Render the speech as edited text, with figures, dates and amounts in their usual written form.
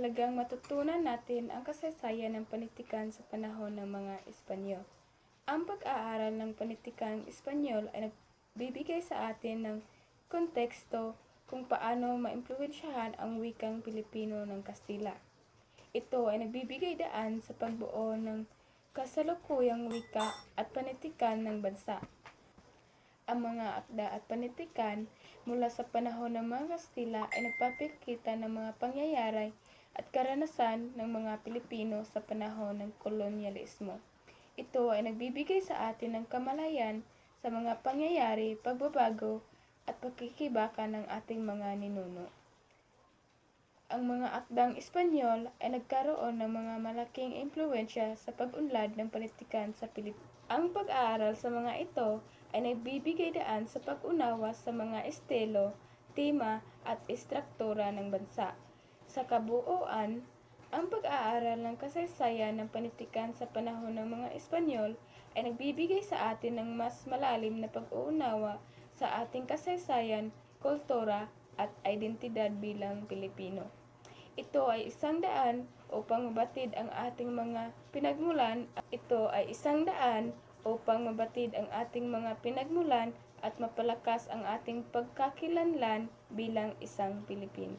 mahalagang matutunan natin ang kasaysayan ng panitikan sa panahon ng mga Espanyol. Ang pag-aaral ng panitikang Espanyol ay nagbibigay sa atin ng konteksto kung paano maimpluwensyahan ang wikang Pilipino ng Kastila. Ito ay nagbibigay daan sa pagbuo ng kasalukuyang wika at panitikan ng bansa. Ang mga akda at panitikan mula sa panahon ng mga Kastila ay nagpapakita ng mga pangyayari at karanasan ng mga Pilipino sa panahon ng kolonyalismo. Ito ay nagbibigay sa atin ng kamalayan sa mga pangyayari, pagbabago at pagkikibaka ng ating mga ninuno. Ang mga akdang Espanyol ay nagkaroon ng mga malaking impluwensya sa pag-unlad ng panitikan sa Pilipinas. Ang pag-aaral sa mga ito ay nagbibigay daan sa pag-unawa sa mga estilo, tema at istruktura ng bansa. Sa kabuuan, ang pag-aaral ng kasaysayan ng panitikan sa panahon ng mga Espanyol ay nagbibigay sa atin ng mas malalim na pag-uunawa sa ating kasaysayan, kultura at identidad bilang Pilipino. Ito ay isang daan upang mabatid ang ating mga pinagmulan. At mapalakas ang ating pagkakilanlan bilang isang Pilipino.